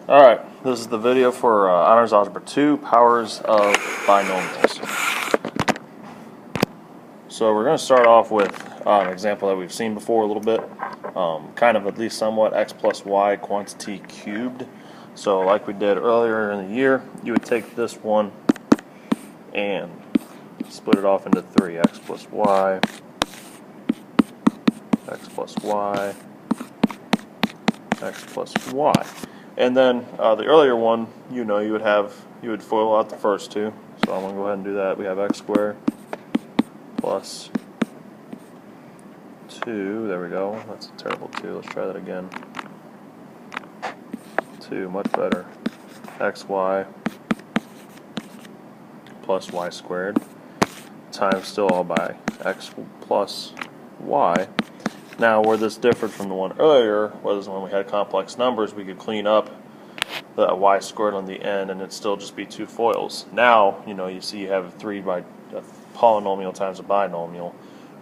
Alright, this is the video for Honors Algebra 2, Powers of Binomials. So we're going to start off with an example that we've seen before a little bit, kind of at least somewhat x plus y quantity cubed. So like we did earlier in the year, you would take this one and split it off into 3, x plus y, x plus y, x plus y. And then the earlier one, you would FOIL out the first two. So I'm going to go ahead and do that. We have x squared plus 2. There we go. That's a terrible 2. Let's try that again. 2, much better. xy plus y squared times still all by x plus y. Now, where this differed from the one earlier was when we had complex numbers, we could clean up the y squared on the end and it'd still just be 2 FOILs. Now, you see you have a polynomial times a binomial,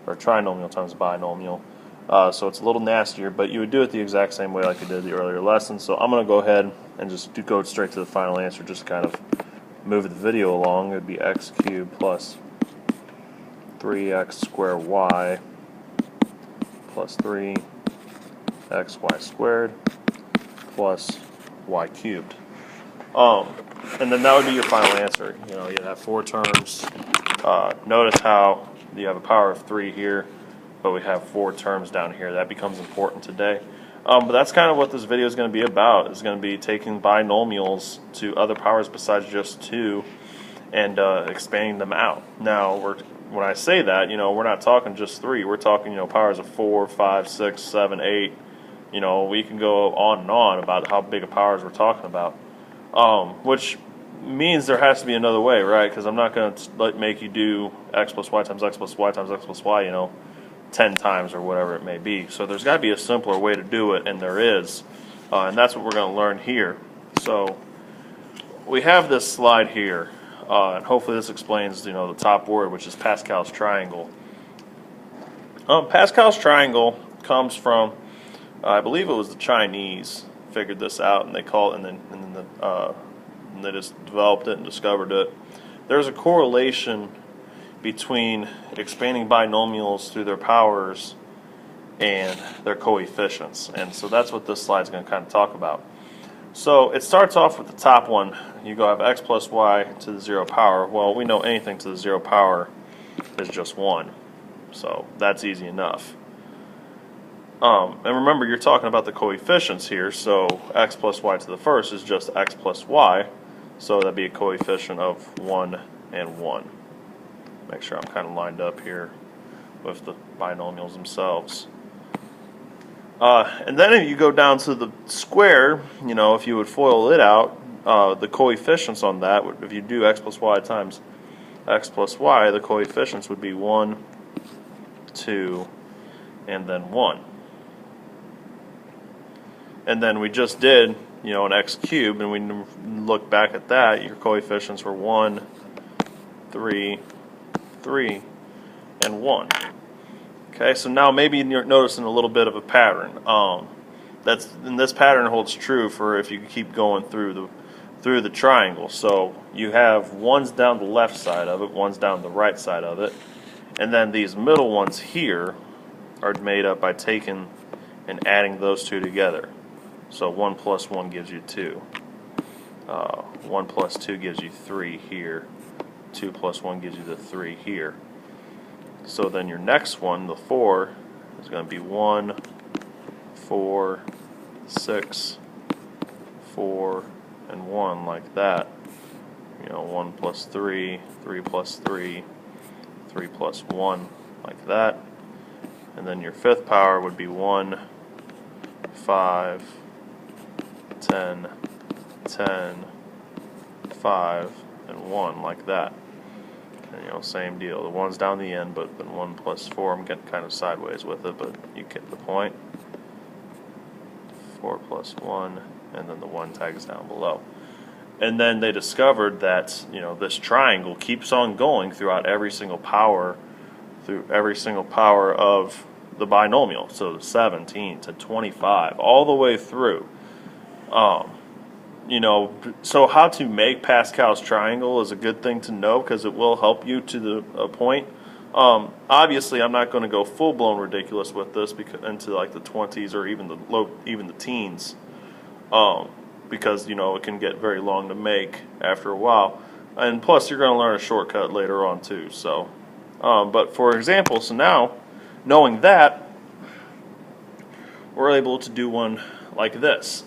or a trinomial times a binomial. So it's a little nastier, but you would do it the exact same way like you did the earlier lesson. So I'm going to go ahead and just go straight to the final answer, just kind of move the video along. It would be x cubed plus 3x squared y plus 3 xy squared plus y cubed. And then that would be your final answer. You'd have 4 terms. Notice how you have a power of 3 here, but we have 4 terms down here. That becomes important today. But that's kind of what this video is going to be about. It's going to be taking binomials to other powers besides just 2 and expanding them out. Now, when I say that, we're not talking just 3. We're talking, powers of 4, 5, 6, 7, 8. We can go on and on about how big of powers we're talking about. Which means there has to be another way, right? Because I'm not going to make you do x plus y times x plus y times x plus y, 10 times or whatever it may be. So there's got to be a simpler way to do it, and there is. And that's what we're going to learn here. So we have this slide here. And hopefully this explains, the top word, which is Pascal's triangle. Pascal's triangle comes from, I believe it was the Chinese figured this out, and they call it, and they just developed it and discovered it. There's a correlation between expanding binomials through their powers and their coefficients, and so that's what this slide is going to kind of talk about. So it starts off with the top one. You go have x plus y to the 0 power. Well, we know anything to the 0 power is just 1. So that's easy enough. And remember, you're talking about the coefficients here. So x plus y to the first is just x plus y. So that'd be a coefficient of 1 and 1. Make sure I'm kind of lined up here with the binomials themselves. And then if you go down to the square, if you would FOIL it out, the coefficients on that, if you do x plus y times x plus y, the coefficients would be 1, 2, and then 1. And then we just did, an x cubed, and we look back at that, your coefficients were 1, 3, 3, and 1. Okay, so now maybe you're noticing a little bit of a pattern. And this pattern holds true for if you keep going through the triangle. So you have ones down the left side of it, ones down the right side of it, and then these middle ones here are made up by taking and adding those two together. So 1 plus 1 gives you 2. 1 plus 2 gives you 3 here. 2 plus 1 gives you the 3 here. So then your next one, the 4, is going to be 1, 4, 6, 4, and 1, like that. 1 plus 3, 3 plus 3, 3 plus 1, like that. And then your fifth power would be 1, 5, 10, 10, 5, and 1, like that. And, same deal. The 1's down the end, but then 1 plus 4, I'm getting kind of sideways with it, but you get the point. 4 plus 1, and then the 1 tags down below. And then they discovered that, this triangle keeps on going throughout every single power, of the binomial. So 17 to 25, all the way through. so how to make Pascal's triangle is a good thing to know because it will help you to the point. Obviously, I'm not going to go full blown ridiculous with this because into like the 20s or even the teens, because it can get very long to make after a while, and plus you're going to learn a shortcut later on too. So, but for example, so now knowing that, we're able to do one like this.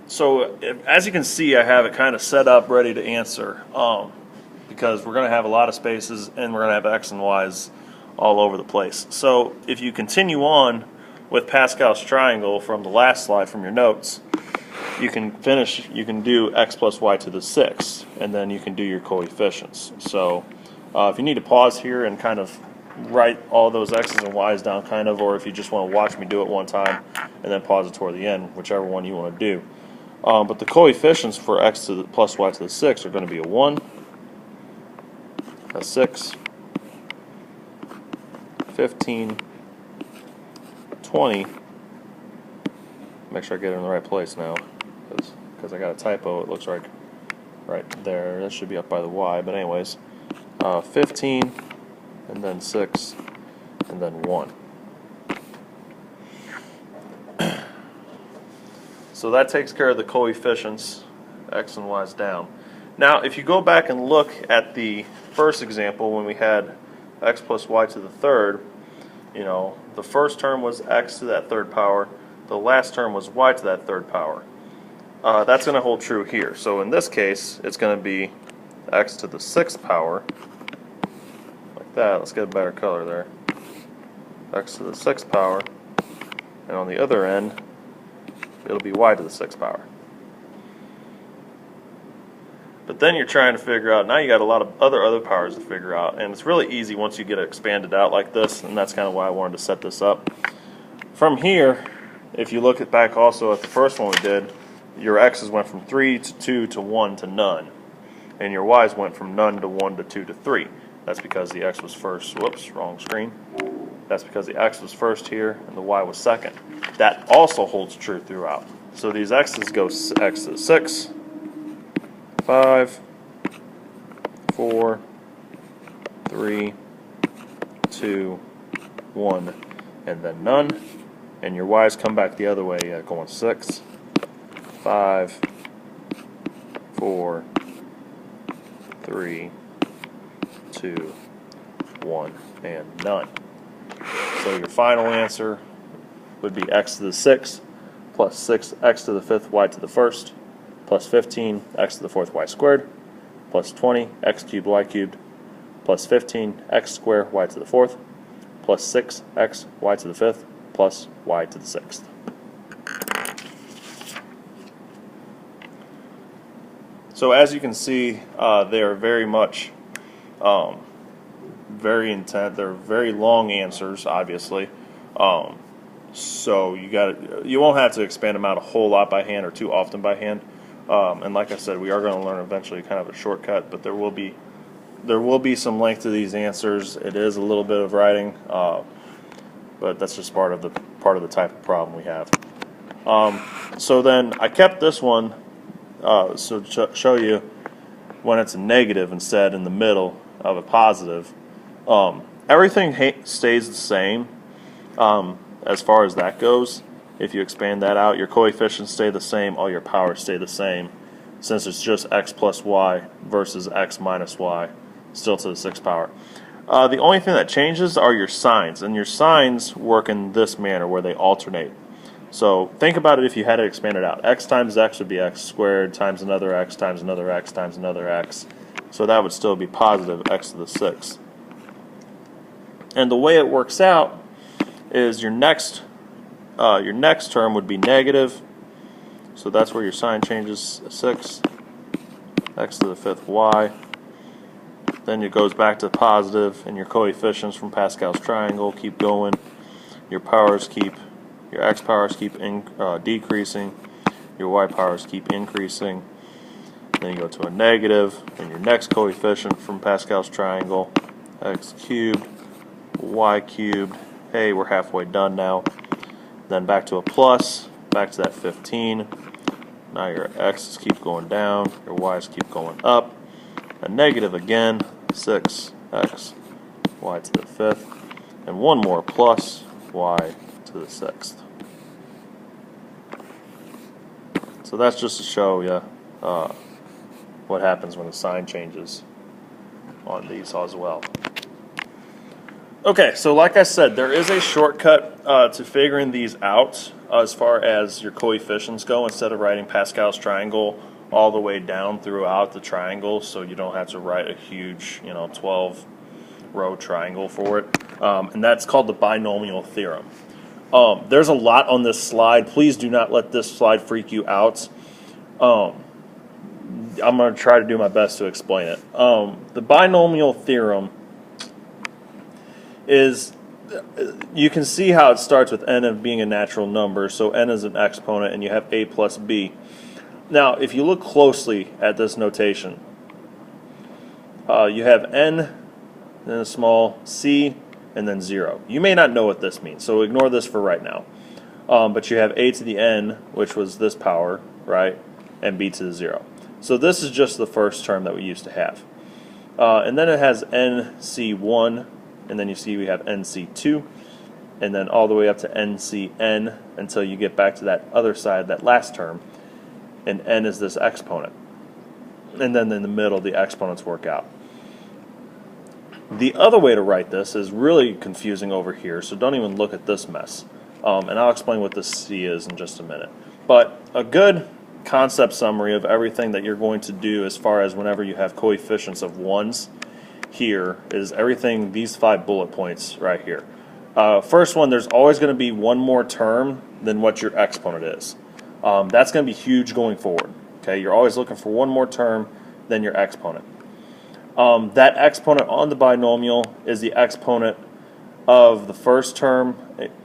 So as you can see, I have it kind of set up ready to answer, because we're going to have a lot of spaces and we're going to have x and y's all over the place. So if you continue on with Pascal's triangle from the last slide from your notes, you can do x plus y to the 6th, and then you can do your coefficients. So if you need to pause here and kind of write all those x's and y's down or if you just want to watch me do it one time and then pause it toward the end, whichever one you want to do. But the coefficients for x to the plus y to the 6 are going to be a 1, a 6, 15, 20. Make sure I get it in the right place now, because I got a typo. It looks like right there. That should be up by the y, but anyways, 15, and then 6, and then 1. So that takes care of the coefficients, x and y's down. Now, if you go back and look at the first example when we had x plus y to the 3rd, the first term was x to that 3rd power, the last term was y to that 3rd power. That's going to hold true here. So in this case, it's going to be x to the 6th power, like that. Let's get a better color there. X to the 6th power, and on the other end, it'll be y to the 6th power. But then you're trying to figure out, now you got a lot of other powers to figure out, and it's really easy once you get it expanded out like this, and that's kind of why I wanted to set this up. From here, if you look back also at the first one we did, your x's went from 3 to 2 to 1 to none, and your y's went from none to 1 to 2 to 3. That's because the x was first. Whoops, wrong screen. That's because the x was first here and the y was second. That also holds true throughout. So these x's go x to the 6, 5, 4, 3, 2, 1, and then none. And your y's come back the other way, going 6, 5, 4, 3, 2, 1, and none. So your final answer would be x to the 6th plus 6x to the 5th y to the 1st plus 15 x to the 4th y squared plus 20 x cubed y cubed plus 15 x squared y to the 4th plus 6x y to the 5th plus y to the 6th. So as you can see, they are very much very intent. They're very long answers, obviously. So you won't have to expand them out a whole lot by hand or too often by hand. And like I said, we are going to learn eventually kind of a shortcut, but there will be some length to these answers. It is a little bit of writing, but that's just part of the type of problem we have. So then I kept this one so to show you when it's a negative instead in the middle of a positive. Everything stays the same as far as that goes. If you expand that out, your coefficients stay the same, all your powers stay the same, since it's just x plus y versus x minus y, still to the 6th power. The only thing that changes are your signs, and your signs work in this manner where they alternate. So think about it if you had it expanded out. X times x would be x squared times another x times another x times another x. So that would still be positive x to the 6th. And the way it works out is your next term would be negative. So that's where your sign changes, 6, x to the 5th y. Then it goes back to positive, and your coefficients from Pascal's triangle keep going. Your x powers keep decreasing. Your y powers keep increasing. Then you go to a negative, and your next coefficient from Pascal's triangle, x cubed, y cubed. Hey, we're halfway done now. Then back to a plus, back to that 15. Now your x's keep going down, your y's keep going up. A negative again, 6x, y to the 5th. And one more, plus y to the 6th. So that's just to show you what happens when the sign changes on these as well. Okay, so like I said, there is a shortcut to figuring these out as far as your coefficients go, instead of writing Pascal's triangle all the way down throughout the triangle, so you don't have to write a huge, 12-row triangle for it. And that's called the binomial theorem. There's a lot on this slide. Please do not let this slide freak you out. I'm going to try to do my best to explain it. The binomial theorem is, you can see how it starts with n of being a natural number, so n is an exponent, and you have a plus b. Now, if you look closely at this notation, you have n, then a small c, and then 0. You may not know what this means, so ignore this for right now. But you have a to the n, which was this power, right, and b to the 0. So this is just the first term that we used to have. And then it has nc1, and then you see we have nc2, and then all the way up to ncn until you get back to that other side, that last term, and n is this exponent. And then in the middle, the exponents work out. The other way to write this is really confusing over here, so don't even look at this mess. And I'll explain what this c is in just a minute. But a good concept summary of everything that you're going to do as far as whenever you have coefficients of 1s here is everything, these 5 bullet points right here. First one, there's always going to be one more term than what your exponent is. That's going to be huge going forward. Okay, you're always looking for one more term than your exponent. That exponent on the binomial is the exponent of the first term,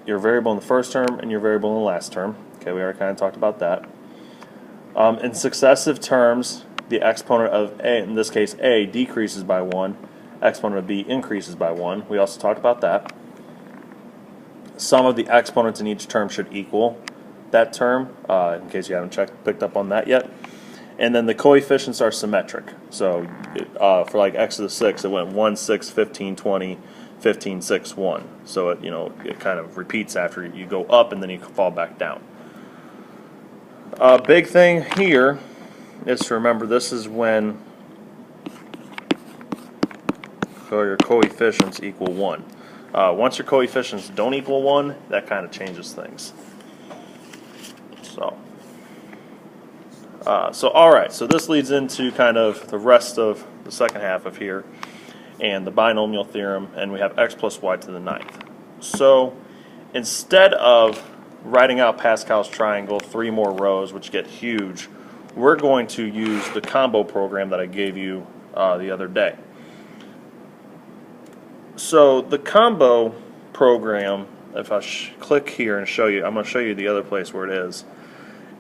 your variable in the first term, and your variable in the last term. Okay, we already kind of talked about that. In successive terms, the exponent of a, in this case a, decreases by 1. Exponent of b increases by 1. We also talked about that. Sum of the exponents in each term should equal that term, in case you haven't picked up on that yet. And then the coefficients are symmetric. So for like x to the 6, it went 1, 6, 15, 20, 15, 6, 1. So it kind of repeats after you go up and then you fall back down. Big thing here is to remember this is when your coefficients equal 1. Once your coefficients don't equal 1, that kind of changes things. So alright, so this leads into kind of the rest of the second half of here and the binomial theorem, and we have x plus y to the 9th. So instead of writing out Pascal's triangle 3 more rows, which get huge, we're going to use the combo program that I gave you the other day. So the combo program, if I click here and show you, I'm going to show you the other place where it is.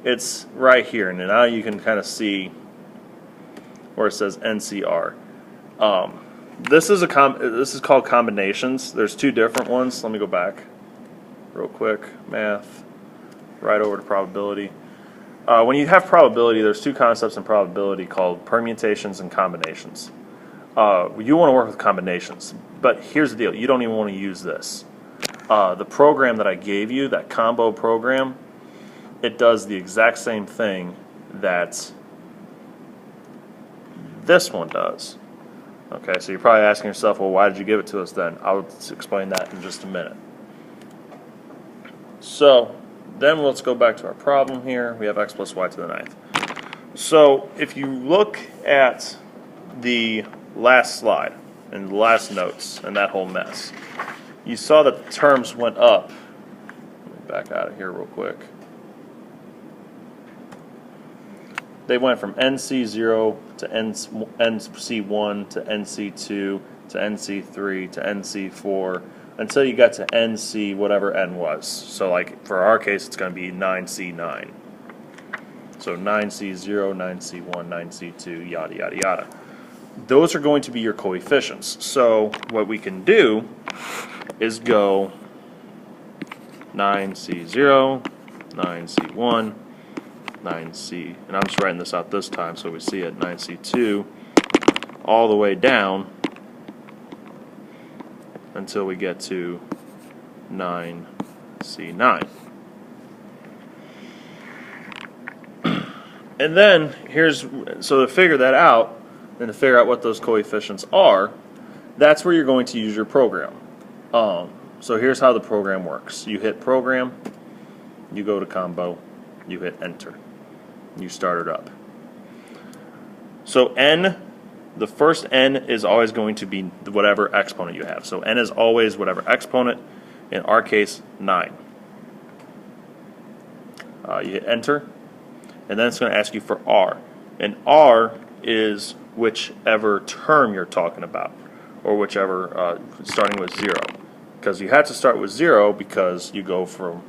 It's right here, and now you can kind of see where it says NCR. This is called combinations. There's 2 different ones. Let me go back real quick. Math, right over to probability. When you have probability, there's 2 concepts in probability called permutations and combinations. You want to work with combinations, but here's the deal. You don't even want to use this. The program that I gave you, that combo program, it does the exact same thing that this one does. Okay, so you're probably asking yourself, well, why did you give it to us then? I'll explain that in just a minute. So then let's go back to our problem here. We have x plus y to the 9th. So if you look at the last slide and the last notes and that whole mess, you saw that the terms went up. Let me back out of here real quick. They went from NC0 to NC1 to NC2 to NC3 to NC4 until you got to NC whatever N was. So like for our case, it's going to be 9C9. So 9C0, 9C1, 9C2, yada, yada, yada. Those are going to be your coefficients. So what we can do is go 9C0, 9c1, 9c, and I'm just writing this out this time so we see it, 9c2, all the way down until we get to 9c9. And then so to figure that out, and to figure out what those coefficients are, that's where you're going to use your program. So here's how the program works. You hit program, you go to combo, you hit enter, you start it up. So n, the first n is always going to be whatever exponent you have. So n is always whatever exponent, in our case 9. You hit enter, and then it's going to ask you for r. And r is whichever term you're talking about, or whichever, starting with 0. Because you have to start with 0 because you go from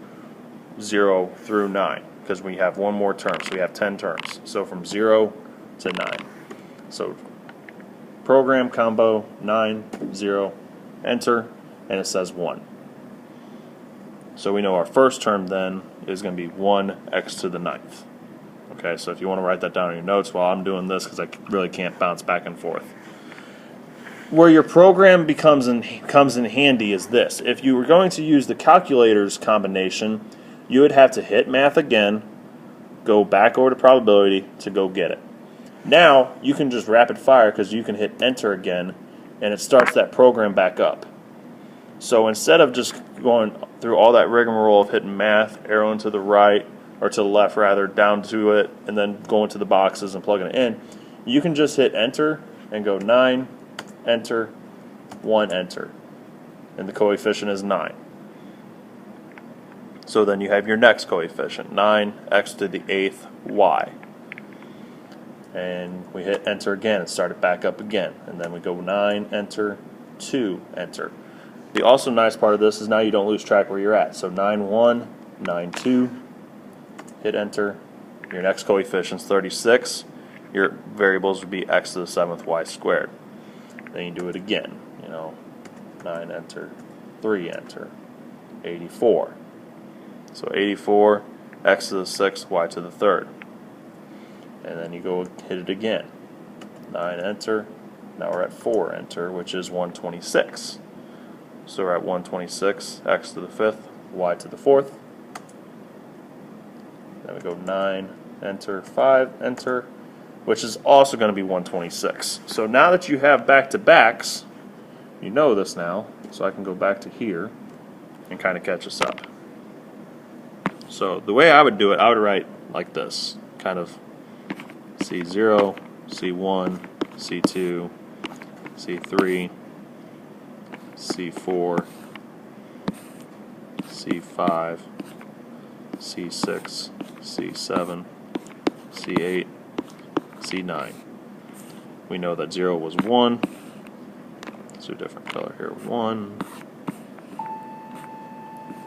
0 through 9. Because we have one more term, so we have 10 terms. So from 0 to 9. So program combo 9, 0, enter, and it says 1. So we know our first term then is going to be 1x to the 9th. Okay, so if you want to write that down in your notes while I'm doing this, because I really can't bounce back and forth. Where your program comes in handy is this. If you were going to use the calculator's combination, you would have to hit math again, go back over to probability to go get it. Now, you can just rapid fire because you can hit enter again, and it starts that program back up. So instead of just going through all that rigmarole of hitting math, arrowing to the right, or to the left rather, down to it, and then going to the boxes and plugging it in, you can just hit enter and go 9, enter, 1, enter. And the coefficient is 9. So then you have your next coefficient, 9x to the 8th y. And we hit enter again and start it back up again. And then we go 9, enter, 2, enter. The also nice part of this is now you don't lose track where you're at. So 9, 1, 9, 2, hit enter. Your next coefficient's 36. Your variables would be x to the 7th y squared. Then you do it again. 9, enter, 3, enter, 84. So 84, x to the 6th, y to the 3rd. And then you go hit it again. 9, enter. Now we're at 4, enter, which is 126. So we're at 126, x to the 5th, y to the 4th. Then we go 9, enter, 5, enter, which is also going to be 126. So now that you have back-to-backs, you know this now, so I can go back to here and kind of catch us up. So the way I would do it, I would write like this, kind of C0, C1, C2, C3, C4, C5, C6, C7, C8, C9. We know that 0 was 1. Let's do a different color here. 1,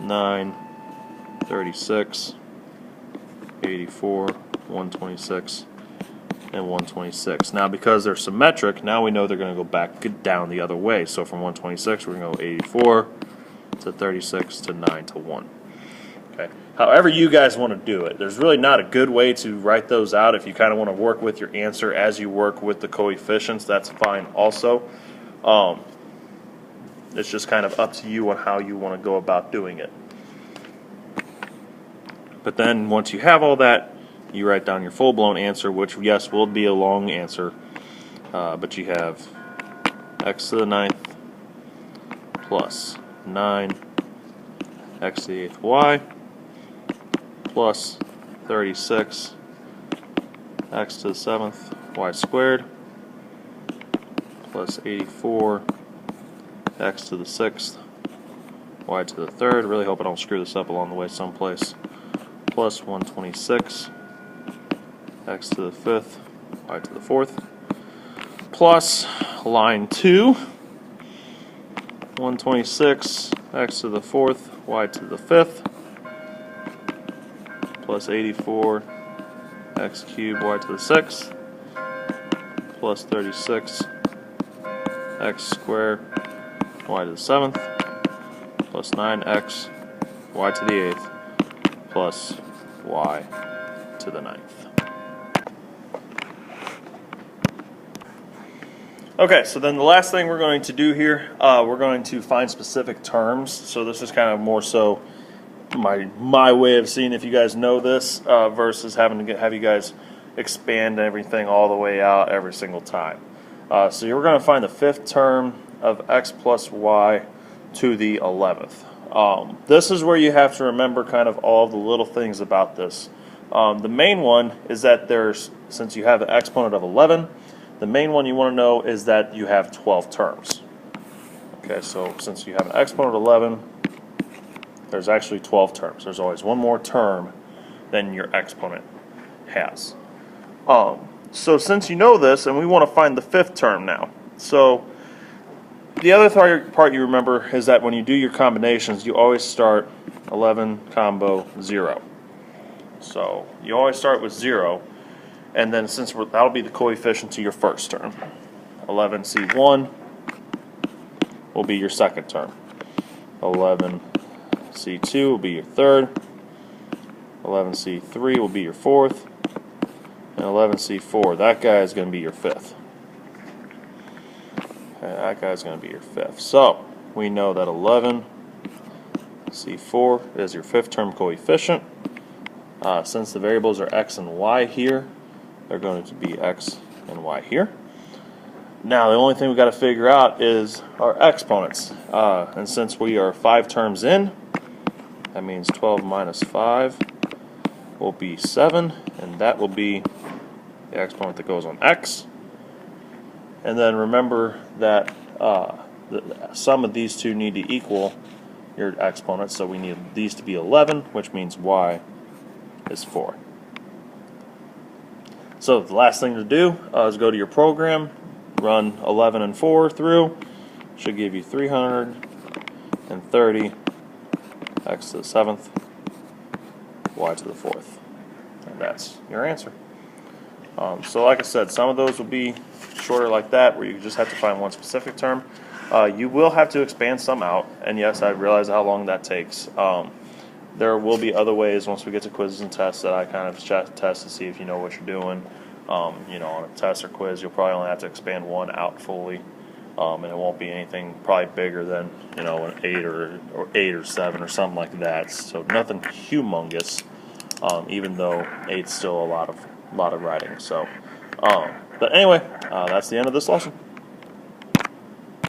9, 36, 84, 126, and 126. Now because they're symmetric, now we know they're going to go back down the other way. So from 126, we're going to go 84 to 36 to 9 to 1. Okay. However you guys want to do it. There's really not a good way to write those out. If you kind of want to work with your answer as you work with the coefficients, that's fine also. It's just kind of up to you on how you want to go about doing it. But then once you have all that, you write down your full-blown answer, which, yes, will be a long answer. But you have x to the 9th plus 9 x to the 8th y plus 36 x to the 7th y squared plus 84 x to the 6th y to the 3rd. Really hope I don't screw this up along the way someplace. Plus 126 x to the 5th y to the 4th plus line 2 126 x to the 4th y to the 5th plus 84 x cubed y to the 6th plus 36 x squared y to the 7th plus 9x y to the 8th plus y to the 9th. Okay, so then the last thing we're going to do here, we're going to find specific terms. So this is kind of more so my way of seeing if you guys know this versus having to have you guys expand everything all the way out every single time. So you're going to find the 5th term of x plus y to the 11th. This is where you have to remember kind of all the little things about this. The main one is that since you have the exponent of 11, the main one you want to know is that you have 12 terms. Okay, so since you have an exponent of 11, there's actually 12 terms. There's always one more term than your exponent has. So since you know this, and we want to find the 5th term now. So the other part you remember is that when you do your combinations, you always start 11 combo 0. So you always start with 0. And then since that'll be the coefficient to your first term. 11C1 will be your second term. 11C2 will be your third. 11C3 will be your fourth. And 11C4, that guy is going to be your fifth. Okay, that guy is going to be your fifth. So we know that 11C4 is your 5th term coefficient. Since the variables are x and y here, they're going to be x and y here. Now the only thing we've got to figure out is our exponents. And since we are 5 terms in, that means 12 minus 5 will be 7, and that will be the exponent that goes on x. And then remember that the sum of these two need to equal your exponents, so we need these to be 11, which means y is 4. So the last thing to do is go to your program, run 11 and 4 through. Should give you 330 x to the 7th, y to the 4th. And that's your answer. So like I said, some of those will be shorter like that, where you just have to find one specific term. You will have to expand some out, and yes, I realize how long that takes. There will be other ways once we get to quizzes and tests that I kind of test to see if you know what you're doing. You know, on a test or quiz, you'll probably only have to expand one out fully, and it won't be anything probably bigger than, you know, an 8 or 8 or 7 or something like that. So nothing humongous, even though 8's still a lot of writing. So, but anyway, that's the end of this lesson.